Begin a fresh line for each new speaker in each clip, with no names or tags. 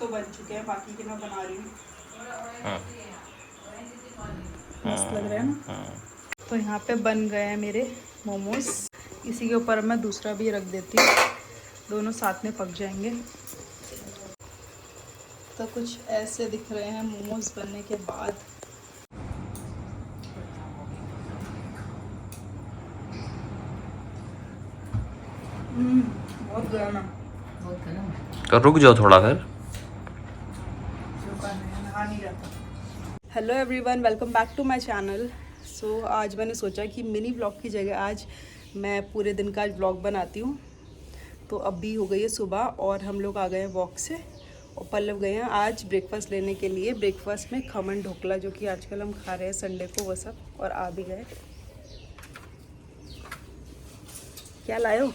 तो बन चुके हैं, बाकी के मैं बना रही हूँ। मस्त लग रहा है ना। तो यहाँ पे बन गए हैं मेरे मोमोज। इसी के ऊपर मैं दूसरा भी रख देती हूँ, दोनों साथ में पक जाएंगे। तो कुछ ऐसे दिख रहे हैं मोमोज बनने के बाद। बहुत गर्म है, बहुत गर्म।
तो रुक जाओ थोड़ा फिर।
Hello everyone, welcome back to my channel. So आज मैंने सोचा कि मिनी व्लॉग की जगह आज मैं पूरे दिन का व्लॉग बनाती हूँ। तो अभी हो गई है सुबह और हम लोग आ गए हैं वॉक से, और पल्लव गए हैं आज ब्रेकफास्ट लेने के लिए। ब्रेकफास्ट में खमन ढोकला, जो कि आजकल हम खा रहे हैं संडे को, वो सब। और आ भी गए। क्या लायो?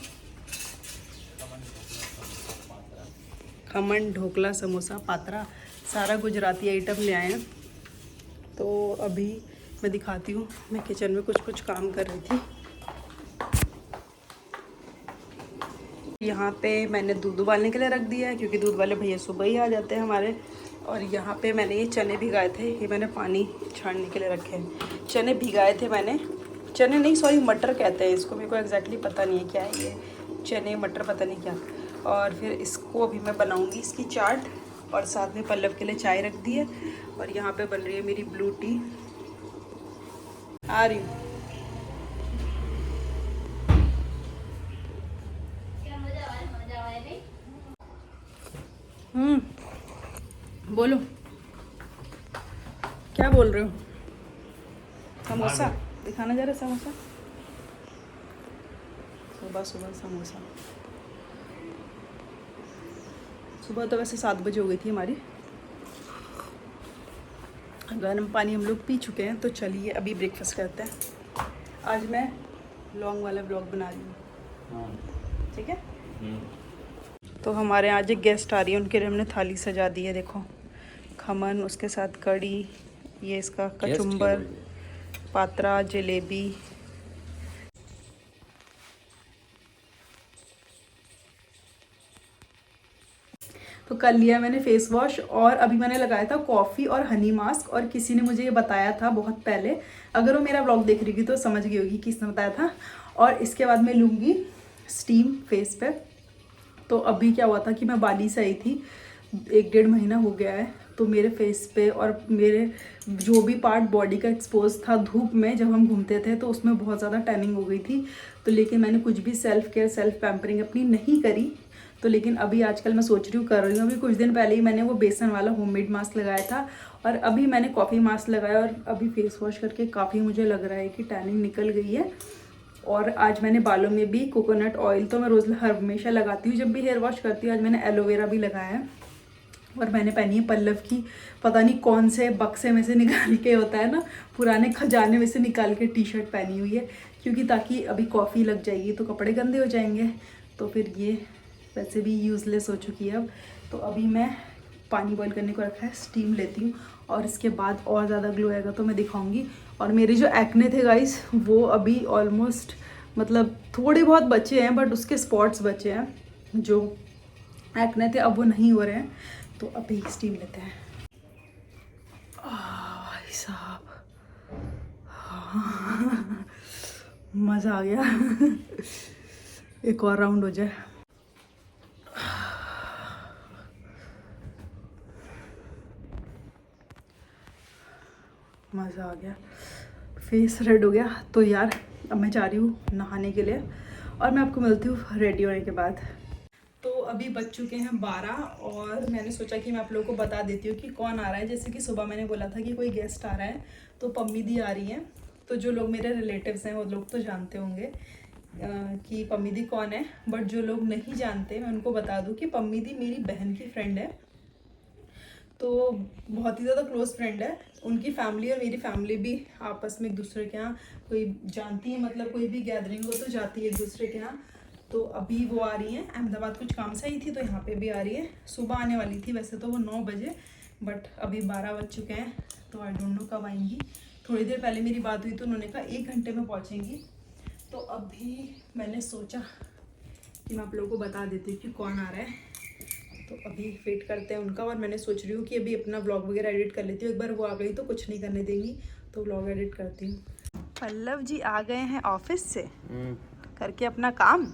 खमन ढोकला समोसा पात्रा, सारा गुजराती आइटम ले आए हैं। तो अभी मैं दिखाती हूँ, मैं किचन में कुछ काम कर रही थी। यहाँ पे मैंने दूध उबालने के लिए रख दिया है, क्योंकि दूध वाले भैया सुबह ही आ जाते हैं हमारे। और यहाँ पे मैंने ये चने भिगाए थे, ये मैंने पानी छानने के लिए रखे हैं। चने भिगाए थे मैंने, चने नहीं सॉरी मटर कहते हैं इसको, मेरे को एग्जैक्टली पता नहीं है क्या है ये, चने मटर पता नहीं क्या। और फिर इसको अभी मैं बनाऊँगी इसकी चाट, और साथ में पल्लव के लिए चाय रख दी है। और यहाँ पे बन रही है मेरी ब्लू टी। आ रही हूँ। बोलो, क्या बोल रहे हो? समोसा दिखाना जा रहा है, समोसा सुबह सुबह समोसा। सुबह तो वैसे 7 बजे हो गई थी हमारी। गर्म पानी हम लोग पी चुके हैं, तो चलिए अभी ब्रेकफास्ट करते हैं। आज मैं लॉन्ग वाला ब्लॉग बना रही हूँ, ठीक है। तो हमारे यहाँ आज एक गेस्ट आ रही है, उनके लिए हमने थाली सजा दी है। देखो, खमन, उसके साथ कड़ी, ये इसका कचुम्बर, पात्रा, जलेबी। तो कर लिया मैंने फेस वॉश, और अभी मैंने लगाया था कॉफ़ी और हनी मास्क। और किसी ने मुझे ये बताया था बहुत पहले, अगर वो मेरा व्लॉग देख रही थी तो समझ गई होगी किसने बताया था। और इसके बाद मैं लूँगी स्टीम फेस पे। तो अभी क्या हुआ था कि मैं बाली से आई थी, 1-1.5 महीना हो गया है। तो मेरे फेस पे और मेरे जो भी पार्ट बॉडी का एक्सपोज था धूप में, जब हम घूमते थे तो उसमें बहुत ज़्यादा टैनिंग हो गई थी। तो लेकिन मैंने कुछ भी सेल्फ केयर, सेल्फ पैम्परिंग अपनी नहीं करी। तो लेकिन अभी आजकल मैं सोच रही हूँ, कर रही हूँ। अभी कुछ दिन पहले ही मैंने वो बेसन वाला होममेड मास्क लगाया था, और अभी मैंने कॉफ़ी मास्क लगाया, और अभी फेस वॉश करके काफ़ी मुझे लग रहा है कि टैनिंग निकल गई है। और आज मैंने बालों में भी कोकोनट ऑयल, तो मैं रोज़ हमेशा लगाती हूँ जब भी हेयर वॉश करती हूँ। आज मैंने एलोवेरा भी लगाया है। और मैंने पहनी है पल्लव की, पता नहीं कौन से बक्से में से निकाल के, होता है ना पुराने खजाने में से निकाल के, टी शर्ट पहनी हुई है। क्योंकि ताकि अभी कॉफ़ी लग जाएगी तो कपड़े गंदे हो जाएंगे, तो फिर ये वैसे भी यूज़लेस हो चुकी है अब। तो अभी मैं पानी बॉईल करने को रखा है, स्टीम लेती हूँ, और इसके बाद और ज़्यादा ग्लो आएगा तो मैं दिखाऊंगी। और मेरे जो एक्ने थे गाइस, वो अभी ऑलमोस्ट, मतलब थोड़े बहुत बचे हैं, बट उसके स्पॉट्स बचे हैं। जो एक्ने थे अब वो नहीं हो रहे हैं। तो अभी स्टीम लेते हैं। भाई साहब, मज़ा आ गया। एक और राउंड हो जाए। मज़ा आ गया, फेस रेड हो गया। तो यार अब मैं जा रही हूँ नहाने के लिए, और मैं आपको मिलती हूँ रेडी होने के बाद। तो अभी बज चुके हैं 12, और मैंने सोचा कि मैं आप लोगों को बता देती हूँ कि कौन आ रहा है। जैसे कि सुबह मैंने बोला था कि कोई गेस्ट आ रहा है, तो पम्मी दी आ रही हैं। तो जो लोग मेरे रिलेटिव्स हैं वो लोग तो जानते होंगे कि पम्मी दी कौन है, बट जो लोग नहीं जानते मैं उनको बता दूँ कि पम्मी दी मेरी बहन की फ्रेंड है। तो बहुत ही ज़्यादा क्लोज फ्रेंड है। उनकी फैमिली और मेरी फैमिली भी आपस में एक दूसरे के यहाँ कोई जानती है, मतलब कोई भी गैदरिंग हो तो जाती है एक दूसरे के यहाँ। तो अभी वो आ रही हैं अहमदाबाद, कुछ काम से आई थी तो यहाँ पे भी आ रही है। सुबह आने वाली थी वैसे तो वो 9 बजे, बट अभी 12 बज चुके हैं, तो आई डोंट नो कब आएंगी। थोड़ी देर पहले मेरी बात हुई तो उन्होंने कहा 1 घंटे में पहुँचेंगी। तो अभी मैंने सोचा कि मैं आप लोगों को बता देती हूँ कि कौन आ रहा है। तो अभी वेट करते हैं उनका। और मैंने सोच रही हूँ कि अभी अपना व्लॉग वगैरह एडिट कर लेती हूँ। एक बार वो आ गई तो कुछ नहीं करने देंगी, तो व्लॉग एडिट करती हूँ। पल्लव जी आ गए हैं ऑफिस से करके अपना काम,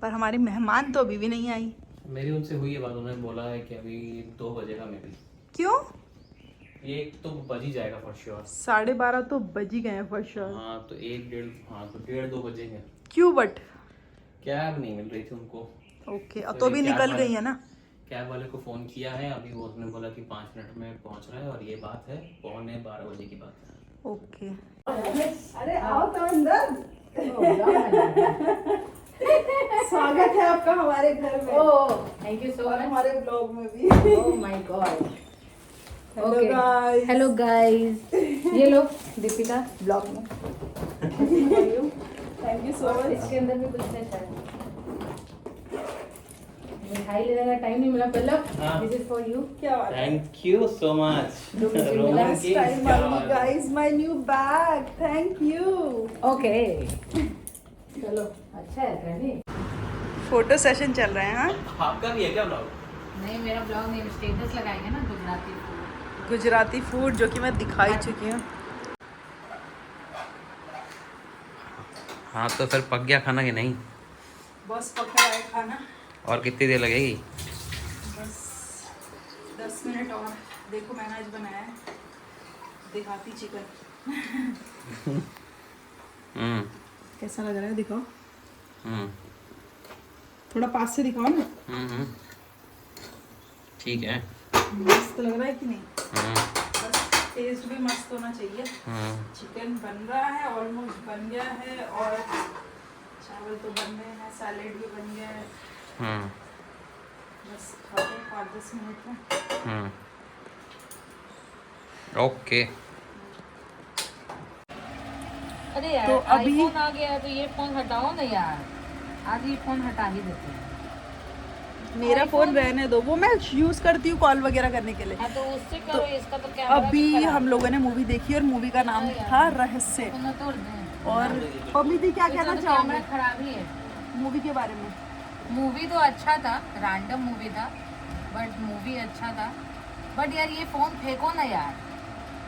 पर हमारी मेहमान तो अभी भी नहीं आई।
मेरी उनसे हुई है बात, उन्होंने बोला है कि अभी 2 बजेगा मे बी।
क्यों?
ये तो बज ही जाएगा फॉर श्योर।
12:30 तो बज ही गए हैं फॉर श्योर।
हाँ तो 1 हाँ तो 1:30-2 बजेंगे।
क्यों बट?
कैब नहीं मिल रही थी उनको।
ओके, अब तो अभी निकल गई है ना।
कैब वाले को फोन किया है अभी, वो उसने बोला कि 5 मिनट में पहुंच रहा है, और ये बात है 11:45 बजे की बात है।
ओके। अरे आओ तो अंदर। स्वागत है आपका हमारे घर में।
Oh thank you so much.
हमारे ब्लॉग में भी।
Oh my God.
Hello guys.
Hello guys. ये लो दीपिका ब्लॉग में।
Thank you so much.
इसके अंदर भी कुछ है शायद। मिठाई लेने का टाइम नहीं मिला Pallav. This is for you.
क्या बात है?
Thank you so much.
Last time guys, my new bag. Thank you.
Okay चलो अच्छा है कहनी।
फोटो सेशन चल रहे हैं। हाँ,
आपका भी है क्या ब्लॉग?
नहीं मेरा ब्लॉग नहीं, स्टेटस लगाएंगे ना गुजराती फूड।
गुजराती फूड जो कि मैं दिखा ही चुकी हूँ।
हाँ तो फिर पक गया खाना कि नहीं?
बस पका है खाना।
और कितनी देर लगेगी?
बस 10 मिनट और। देखो मैंने आज बनाया है देहाती चिकन। कैसा लग रहा है दिखाओ। थोड़ा पास से दिखाओ ना।
ठीक है।
मस्त लग रहा है कि नहीं? बस टेस्ट भी मस्त होना चाहिए। चिकन बन रहा है, ऑलमोस्ट बन गया है, और चावल तो बन गए हैं, सैलेड भी बन गया है। बस खाते हैं 5-10 मिनट में।
ओके।
अरे यार
तो अभी-
आईफोन आ गया है तो ये फोन हटाओ ना यार। आज ये फोन हटा ही देते हैं।
मेरा फोन रहने दो, वो मैं यूज करती हूँ कॉल वगैरह करने के लिए।
हाँ तो उससे करो, इसका तो कैमरा
अभी हम लोगों ने मूवी देखी और मूवी का नाम था रहस्य।
तोड़ दें।
और मम्मी दी क्या कहना
इसका तो
चाहोगे
कैमरा खराब ही है।
मूवी के बारे में?
मूवी तो अच्छा था, रैंडम मूवी था, बट मूवी अच्छा था। बट यार ये फोन फेंको ना यार।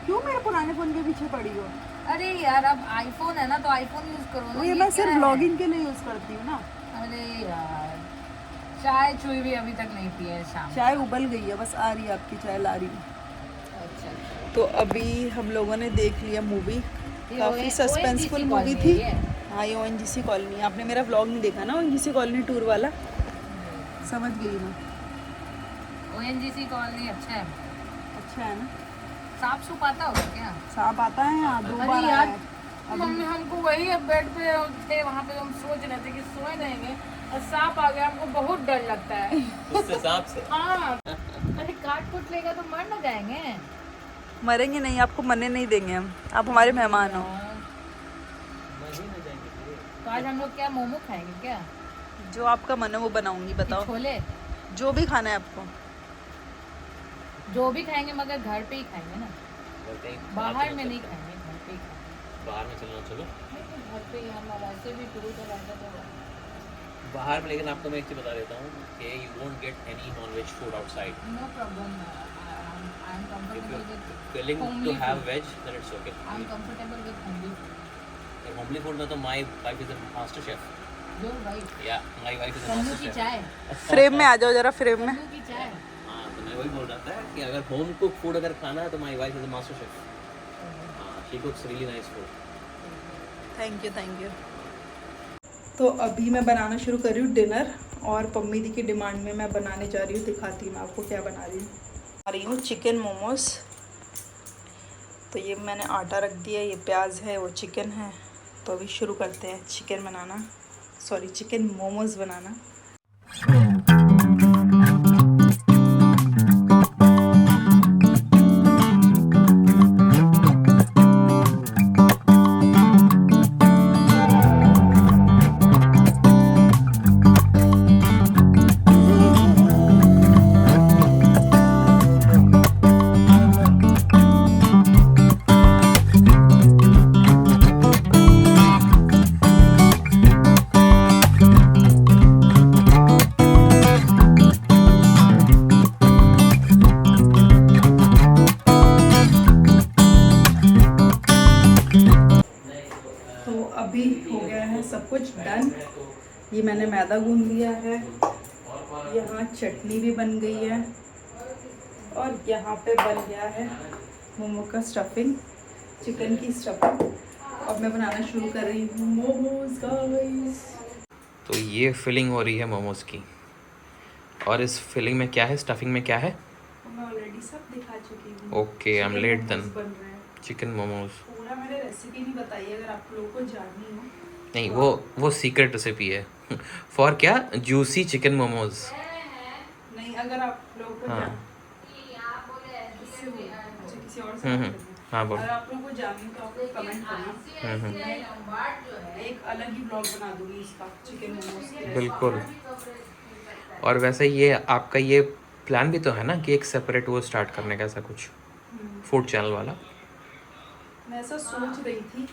क्यों मेरे पुराने फोन के पीछे पड़ी हो?
अरे यार अब आईफोन है ना तो आईफोन यूज करो ना।
वो ये मैं सिर्फ ब्लॉगिंग के लिए यूज करती हूँ ना।
अरे यार चाय चुई भी अभी तक नहीं पी है शाम।
चाय उबल गई है, बस आ रही है आपकी चाय, ला रही हूँ।
अच्छा
तो अभी हम लोगों ने देख लिया मूवी।
ये
काफी
ONGC
सस्पेंसफुल मूवी
कॉलोनी
थी।
है ये।
हाँ ये ONGC कॉलोनी। आपने मेरा व्लॉग नहीं देखा ना ONGC कॉलोनी टूर वाला? समझ गई मैं।
ONGC कॉलोनी अच्छा है।
अच्छा है ना?
सांप सूप आता होगा क्या?
सांप आता है यहाँ 2 बार
अरे
आया
यार
है।
मम्मी हमको वही अब बेड पे थे, वहाँ पे हम सोच रहे थे कि सोए रहेंगे और सांप आ गया, हमको बहुत डर लगता है।
उससे सांप से?
हाँ अरे काट कुट लेगा तो मर न जाएंगे।
मरेंगे नहीं, आपको मरने नहीं देंगे हम, आप हमारे मेहमान हो।
तो आज हम लोग क्या मोमो खाएंगे क्या?
जो आपका मन है वो बनाऊंगी, बताओ।
छोले
जो भी खाना है आपको।
जो भी खाएंगे मगर घर पे ही खाएंगे ना, बाहर में नहीं खाएंगे, घर पे ही खाएंगे।
बाहर में चलना चलो।
लेकिन घर पे ही हम वैसे भी टूर तो रहता तो
बाहर में, लेकिन आपको मैं एक चीज बता देता हूँ कि you won't get any non-veg food outside.
No problem. I am comfortable with
willing to have veg then it's okay.
I am comfortable with homely
homely food में तो my wife is a master chef.
Your wife
या my wife is a
कन्नू
master
की
chef.
चाय,
frame में आ जाओ जरा, फ्रेम में।
कन्नू की चाय।
हाँ तो मैं वही बोल रहा था कि अगर होम कुक फूड अगर खाना है तो my wife is a master chef. हाँ she cooks really nice food.
Thank you, thank you. तो अभी मैं बनाना शुरू कर रही हूँ डिनर, और पम्मी दी की डिमांड में मैं बनाने जा रही हूँ। दिखाती हूँ मैं आपको क्या बना रही हूँ। चिकन मोमोज। तो ये मैंने आटा रख दिया, ये प्याज है, वो चिकन है। तो अभी शुरू करते हैं चिकन बनाना, सॉरी चिकन मोमोज बनाना। ये मैंने मैदा गूंद लिया है, यहाँ चटनी भी बन गई है और यहाँ पे बन गया है मोमो का स्टफिंग, चिकन की स्टफिंग। और मैं बनाना शुरू कर रही हूँ मोमोज गाइस।
तो ये फिलिंग हो रही है मोमोज की, और इस फिलिंग में क्या है, स्टफिंग में क्या है?
मैं ऑलरेडी सब दिखा चुकी हूँ।
Okay, I am late then.
बन रहे हैं
चिकन मोमोज।
पूरा मैंने रेसिपी नहीं बताई, अगर आप लोगों को जाननी हो
नहीं, वो सीक्रेट रेसिपी है फॉर क्या, जूसी चिकन मोमोज।
नहीं, अगर आप लोगों को
हाँ।
किससे बोल- अच्छा, किसी और से बात करनी है।
हाँ बोल।
अगर आप लोगों को जाननी हो तो आप लोग कमेंट करना, मैं एक अलग ही ब्लॉग बना दूंगी इसका, चिकन मोमोज की।
बिल्कुल। और वैसे ये आपका ये प्लान भी तो है ना कि एक सेपरेट वो स्टार्ट करने का, ऐसा कुछ फूड चैनल वाला?
मैं ऐसा सोच रही थी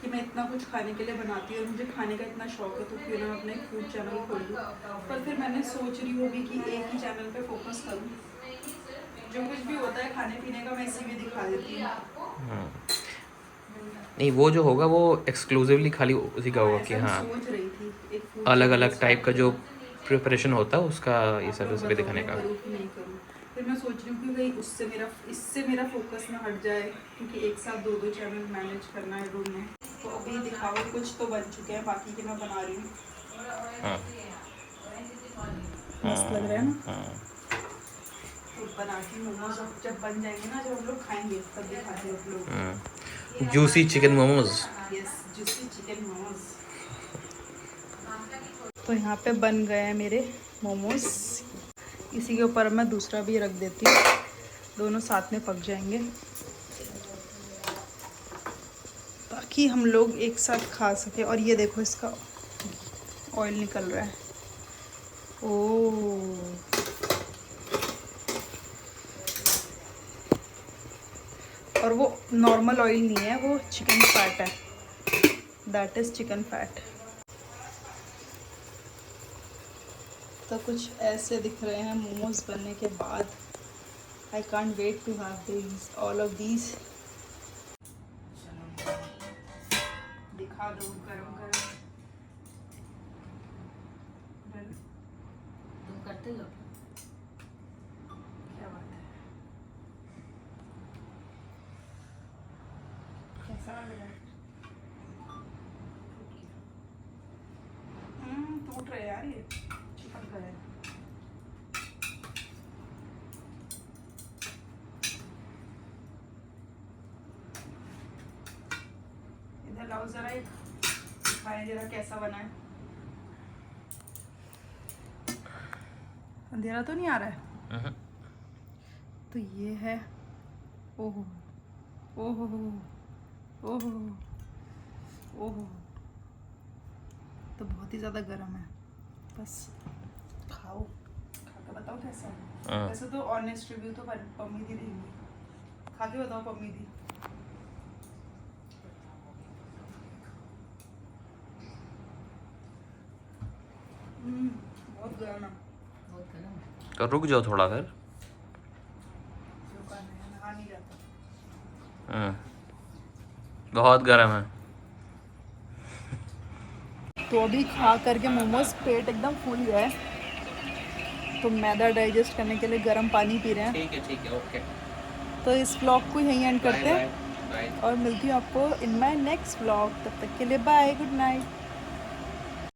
कि मैं इतना कुछ खाने के लिए बनाती हूँ और मुझे खाने का इतना शौक है, तो क्यों ना अपना एक फूड चैनल खोल लूँ। पर फिर मैंने सोच रही हूँ भी कि एक ही चैनल पे फोकस करूँ, जो कुछ भी होता है खाने पीने का मैं इसी में दिखा देती हूँ।
नहीं, वो जो होगा वो एक्सक्लूसिवली खाली उसी का होगा कि
ऐसा
हाँ,
सोच रही थी एक food
अलग
channel
अलग टाइप
start
का जो
करूं।
प्रिपरेशन होता है उसका ये
आप
सब
लोग
रेसिपी
बताओ
दिखाने
मैं
का।
करूं कि नहीं करूं। फिर मैं सोच रही हूँ कि भाई इससे मेरा फोकस ना हट जाए, क्योंकि एक साथ दो चैनल मैनेज करना है रूम में। तो अभी दिखाओ, कुछ तो बन चुके हैं, बाकी के मैं बना रही हूँ।
हाँ।
मस्त लग रहा है ना।
हाँ।
तो बनाती हूँ मोमोज, जब बन जाएंगे ना, जब हम लोग खाएंगे तब दिखाती हूँ आप लोग।
Juicy chicken momos.
Yes, juicy chicken momos. तो यहाँ पे बन गए हैं मेरे मोमोज। इसी के ऊपर मैं दूसरा भी रख देती हूँ, दोनों साथ में पक जाएंगे, ताकि हम लोग एक साथ खा सके। और ये देखो, इसका ऑयल निकल रहा है। ओह, और वो नॉर्मल ऑयल नहीं है, वो चिकन फैट है, दैट इज़ चिकन फैट। तो कुछ ऐसे दिख रहे हैं मोमोज बनने के बाद। I can't wait to have these, all of these. दिखा दो गरम गरम।
तुम करते हो?
क्या बात है, कैसा लग रहा है? टूट रहे यार, ये चिपक गए। इधर लाओ जरा, एक दिखाएं जरा कैसा बना है। अंधेरा तो नहीं आ रहा है? तो ये है। ओहो ओहो ओहो ओहो, तो बहुत ही ज़्यादा गर्म है। बस खाओ, खा के बताओ कैसा है। वैसे तो ऑनेस्ट रिव्यू तो पम्मी दी देंगी, खा के बताओ पम्मी दी। बहुत गर्म है।
बहुत गर्म है।
तो रुक जाओ थोड़ा फिर।
रुका नहीं, नहा नहीं जाता।
बहुत गर्म है।
तो अभी खा करके मोमोज पेट एकदम फूल गया है, तो मैदा डाइजेस्ट करने के लिए गर्म पानी पी रहे हैं।
ठीक है, ओके।
तो इस व्लॉग को यहीं एंड करते हैं,
बाय।
और मिलती हूँ आपको इन माय नेक्स्ट व्लॉग। तब तक के लिए बाय, गुड नाइट।